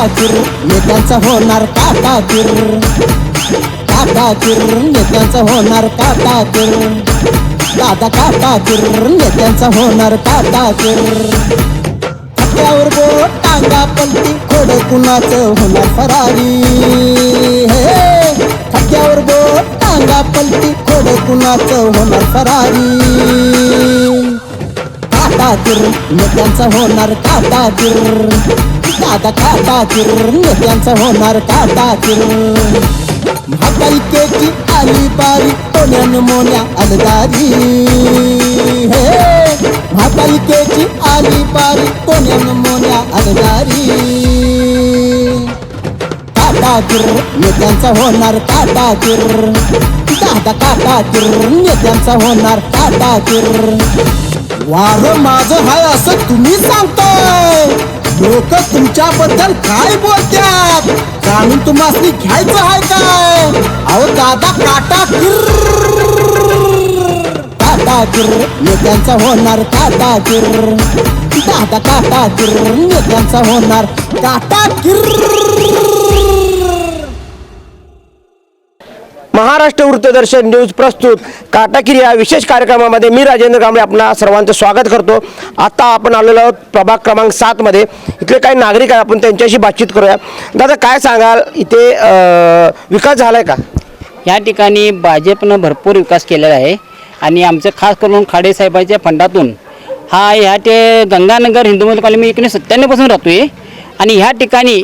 काटाकीर नेत्यांचा होणार काटाकीर काटाकीर नेत्यांचा होणार काटाकीर दादा काटाकीर नेत्यांचा होणार काटाकीर खात्यावर बोट टांगा पलटी खोड कुणाचं होणार फरारी हे खात्यावर बोट टांगा पलटी खोड कुणाचं होणार फरारी काटाकीर नेत्यांचा होणार काटाकीर दादा काटाकीर नेत्यांचा होणार काटाकीर महापालिकेची आली बारी कोण्यान मोन्या अलदारी हे महापालिकेची आली बारी कोण्यान मोन्या अलदारी काटाकीर नेत्यांचा होणार काटाकीर दादा काटाकीर नेत्यांचा होणार काटाकीर वार माझं हाय असं तुम्ही सांगताय लोक तुमच्याबद्दल काय बोलतात जाणून तुम्हाला घ्यायचं आहे काय अहो दादा काटाकीर काटाकीर नेत्यांचा होणार काटाकीर दादा काटाकीर नेत्यांचा होणार काटाकीर महाराष्ट्र वृत्तदर्शन न्यूज प्रस्तुत काटाकीर या विशेष कार्यक्रमामध्ये मी राजेंद्र कांबळे आपणा सर्वांचं स्वागत करतो। आता आपण आलेलो आहोत प्रभाग क्रमांक 7 मध्ये। इथले काही नागरिक आहेत, आपण त्यांच्याशी बातचीत करूया। दादा काय सांगाल, इथे विकास झालाय का? या ठिकाणी भाजपनं भरपूर विकास केलेला आहे आणि आमचं खास करून खाडे साहेबांच्या फंडातून हा ह्या ते गंगानगर हिंदू मंदिर कॉलनी 1997 पासून राहतोय आणि ह्या ठिकाणी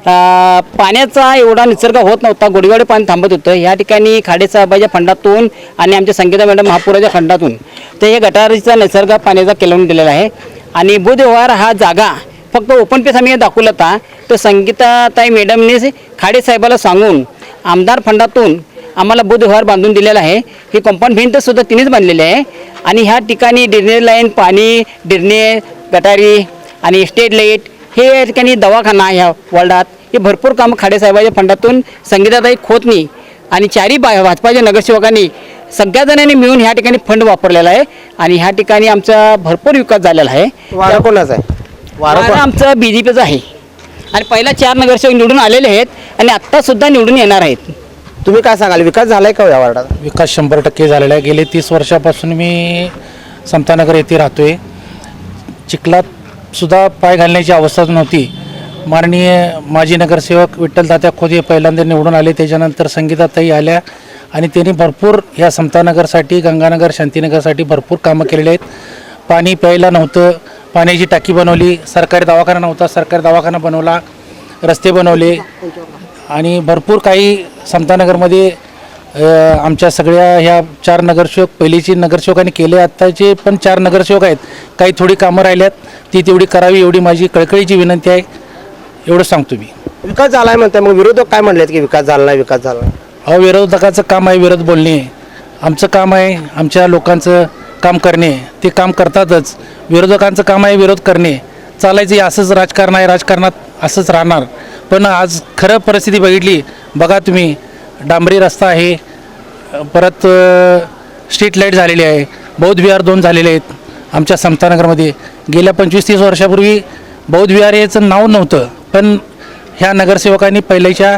पाण्याचा एवढा निसर्ग होत नव्हता, गोडीवाडे पाणी थांबत होतं। ह्या ठिकाणी खाडे साहेबांच्या फंडातून आणि आमच्या संगीता मॅडम महापुराच्या फंडातून तर हे गटारीचा निसर्ग पाण्याचा केलवून दिलेला आहे आणि बुधवार हा जागा फक्त ओपन पेस आम्ही दाखवला होता, तर संगीताताई मॅडमने खाडे साहेबाला सांगून आमदार फंडातून आम्हाला बुधवार बांधून दिलेला आहे। ही कंपाऊंड भिंत सुद्धा तिनेच बांधलेली आहे आणि ह्या ठिकाणी ड्रेनेज लाईन, पाणी, ड्रेनेज, गटारी आणि स्ट्रीट लाईट हे या ठिकाणी दवाखाना ह्या वॉर्डात हे भरपूर कामं खाडे साहेबांच्या फंडातून संगीताताई खोतनी आणि चारी भाजपाच्या नगरसेवकांनी सगळ्या जणांनी मिळून ह्या ठिकाणी फंड वापरलेला आहे आणि ह्या ठिकाणी आमचा भरपूर विकास झालेला आहे। वारा कोणाचा आहे? वारा आमचा BJPचा आहे आणि पहिला 4 नगरसेवक निवडून आलेले आहेत आणि आत्ता सुद्धा निवडून येणार आहेत। तुम्ही काय सांगाल, विकास झालाय का या वार्डात? विकास 100% झालेला आहे। गेले 30 वर्षापासून मी समतानगर येथे राहतोय। चिखलात सुद्धा पाय घालण्याची अवस्था नव्हती। माननीय माजी नगरसेवक विठ्ठल तात्या खोत पहिल्यांदा निवडून आले, त्याच्यानंतर संगीताताई आल्या आणि त्यांनी भरपूर ह्या समतानगरसाठी, गंगानगर, शांतीनगरसाठी भरपूर कामं केलेली आहेत। पाणी प्यायला नव्हतं, पाण्याची टाकी बनवली, सरकारी दवाखाना नव्हता, सरकारी दवाखाना बनवला, रस्ते बनवले आणि भरपूर काही समतानगरमध्ये आमच्या सगळ्या ह्या 4 नगरसेवक पहिलीची नगरसेवकांनी केले, आत्ताचे पण 4 नगरसेवक आहेत। काही थोडी कामं राहिल्यात, ती तेवढी करावी एवढी माझी कळकळीची विनंती आहे, एवढं सांगतो मी। विकास झालाय म्हणते, मग विरोधक काय म्हणलेत की विकास झाला नाही, विकास झाला नाही? विरोधकाचं काम आहे विरोध बोलणे, आमचं काम आहे आमच्या लोकांचं काम करणे, ते काम करतातच। विरोधकांचं काम आहे विरोध करणे, चालायचं असंच राजकारण आहे, राजकारणात असंच राहणार। पण आज खरं परिस्थिती बघितली, बघा तुम्ही, डांबरी रस्ता आहे, परत स्ट्रीट लाईट झालेली आहे, बौद्ध विहार 2 झालेले आहेत आमच्या समतानगरमध्ये। गेल्या 25-30 वर्षापूर्वी बौद्ध विहार याचं नाव नव्हतं, पण ह्या नगरसेवकांनी पहिल्याच्या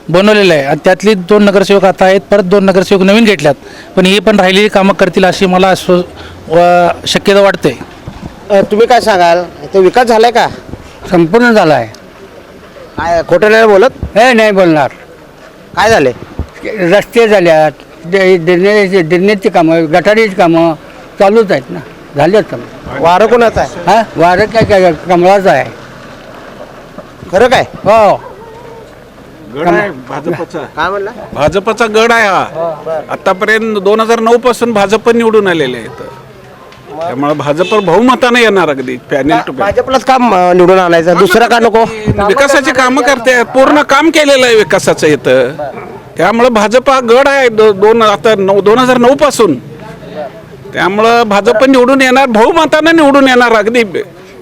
बनवलेलं आहे आणि त्यातली 2 नगरसेवक आता आहेत, परत 2 नगरसेवक नवीन घेतल्यात, पण हे पण राहिलेली कामं करतील अशी मला शक्यता वाटते। तुम्ही काय सांगाल, इथे विकास झालाय का? संपूर्ण झाला आहे। काय खोटं नाही बोलत? हे नाही बोलणार। काय झाले? रस्ते झाल्यात, ड्रेनेजची कामं, गटारीची कामं चालूच आहेत ना, झालेत कामं। वारं कोणाचं आहे? हा, वारं काय कमळाचं आहे। खरं काय? हो, गड आहे भाजपचा, काय म्हणला? भाजपचा गड आहे हा। आतापर्यंत 2009 पासून भाजप निवडून आलेले आहेत, त्यामुळे भाजप बहुमताने येणार अगदी पॅनल टू पॅनल। भाजपलाच काम निवडून आणायचं, दुसरं का नको? विकासाची कामं करते, पूर्ण काम केलेलं आहे विकासाचं इथं, त्यामुळे भाजप हा गड आहे 2009 पासून, त्यामुळं भाजप निवडून येणार, बहुमताने निवडून येणार अगदी।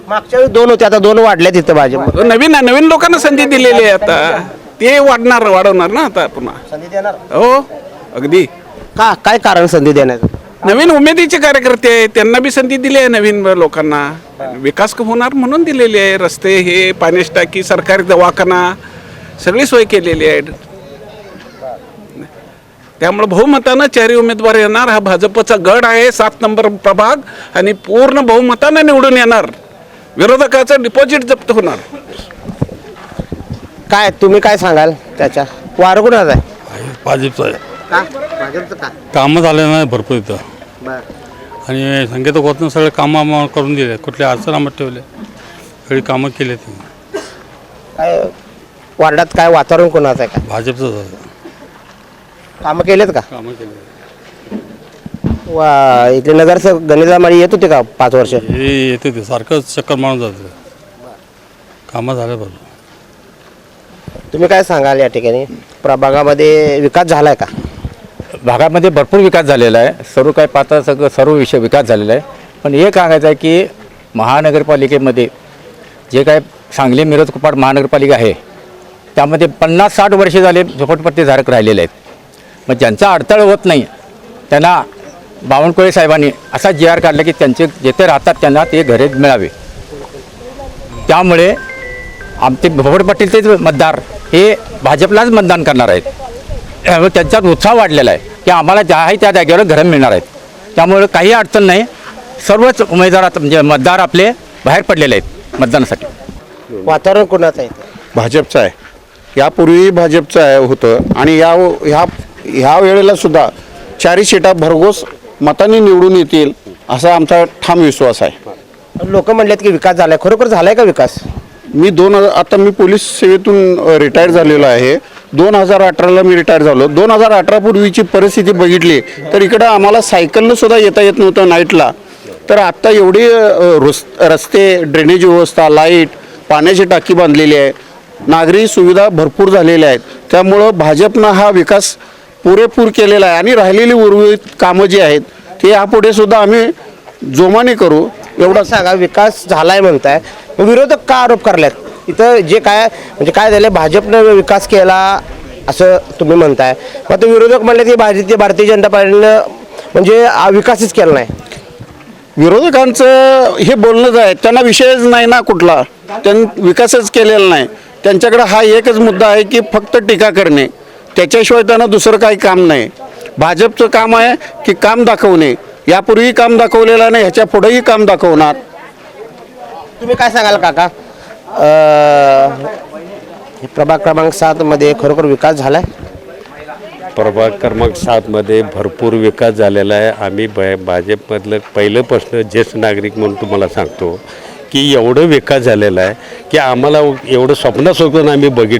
मागच्या वेळी 2 होते, आता 2 वाढले तिथं भाजप। नवीन लोकांना संधी दिलेली आहे, आता ते वाढवणार ना आता पुन्हा। संधी देणार हो अगदी। का काय कारण संधी देण्याचं? नवीन उमेदीचे कार्यकर्ते आहेत, त्यांना बी संधी दिली आहे नवीन लोकांना. विकास होणार म्हणून दिलेली आहे. रस्ते, हे पाण्याची टाकी, सरकारी दवाखाना, सगळी सोय केलेली आहे. त्यामुळे बहुमतानं 4 उमेदवार येणार. हा भाजपचा गड आहे, 7 नंबर प्रभाग, आणि पूर्ण बहुमतानं निवडून येणार. विरोधकाचं डिपॉझिट जप्त होणार. काय तुम्ही काय सांगाल त्याच्या वारं कुणाचं आहे? भाजपचं आहे. का भाजपचं का? कामं झाले नाही भरपूर इथं, बरं. आणि संगीता खोतनं सगळे कामं करून दिले. कुठले अडचण आम्हाला ठेवले, सगळी कामं केली त्यांनी. काय वार्डात काय वातावरण कोणाचं आहे? का भाजपचंच आहे. कामं केलेत का? कामं केले वा, इथले नगरसेवक गणेशा माळी येत होते का 5 वर्ष? हे येते ते सारखं चक्कर मारून जाते. कामं झाले भरपूर. तुम्ही काय सांगाल या ठिकाणी प्रभागामध्ये विकास झालाय का? भागामध्ये भरपूर विकास झालेला आहे. सर्व काय पाहता सगळं सर्व विषय विकास झालेला आहे. पण हे सांगायचं आहे की महानगरपालिकेमध्ये जे काय सांगली मिरज कुपाड महानगरपालिका आहे त्यामध्ये 50-60 वर्षे झाले झोपडपट्टीधारक राहिलेले आहेत. मग ज्यांचा अडथळा होत नाही त्यांना बावनकुळे साहेबांनी असा GR काढला की त्यांचे जेथे राहतात त्यांना ते घरे मिळावे. त्यामुळे आमचे झोपडपट्टीचे मतदार हे भाजपलाच मतदान करणार आहेत. त्यामुळे त्यांच्यात उत्साह वाढलेला आहे की आम्हाला ज्या आहे त्या जागेवर घरं मिळणार आहेत. त्यामुळे काही अडचण नाही. सर्वच उमेदवार म्हणजे मतदार आपले बाहेर पडलेले आहेत मतदानासाठी. वातावरण कोणाचं आहे? भाजपचं आहे. यापूर्वी भाजपचं आहे होतं, आणि ह्या वेळेला सुद्धा 4 सीटा भरघोस मतांनी निवडून येतील असा आमचा ठाम विश्वास आहे. लोक म्हणलेत की विकास झालाय, खरोखर झालाय का विकास? आता मी पोलीस सेवेतून रिटायर झालेलो आहे. 2018ला मी रिटायर झालो. 2018 पूर्वीची परिस्थिती बघितली तर इकडं आम्हाला सायकलनं सुद्धा येता येत नव्हतं नाईटला. तर आत्ता एवढी रस्ते, ड्रेनेज व्यवस्था, लाईट, पाण्याची टाकी बांधलेली आहे, नागरी सुविधा भरपूर झालेल्या आहेत. त्यामुळं भाजपनं हा विकास पुरेपूर केलेला आहे, आणि राहिलेली उर्वरित कामं जी आहेत ते यापुढे सुद्धा आम्ही जोमाने करू. एवढं सांगा, विकास झालाय म्हणताय, विरोधक का आरोप करल्यात? इथं जे काय म्हणजे काय झालं, भाजपनं विकास केला असं तुम्ही म्हणताय, मग आता विरोधक म्हणले की भारतीय जनता पार्टीनं म्हणजे विकासच केला नाही. विरोधकांचं हे बोलणंच आहे, त्यांना विषयच नाही ना कुठला, त्यांनी विकासच केलेला नाही. त्यांच्याकडे हा एकच मुद्दा आहे की फक्त टीका करणे, त्याच्याशिवाय त्यांना दुसरं काही काम नाही. भाजपचं काम आहे की काम दाखवणे. यापूर्वी काम दाखवलेलं नाही, ह्याच्या पुढेही काम दाखवणार. तुम्ही काय सांगाल काका? प्रभाग क्रमांक 7 मध्ये खरोखर विकास झालाय? प्रभाग क्रमांक 7 मध्ये भरपूर विकास झालेला आहे. आम्ही भाजपमधलं पहिल्यापासून ज्येष्ठ नागरिक म्हणून तुम्हाला सांगतो की एवढं विकास झालेला आहे की आम्हाला एवढं स्वप्नासोबत आम्ही बघितलं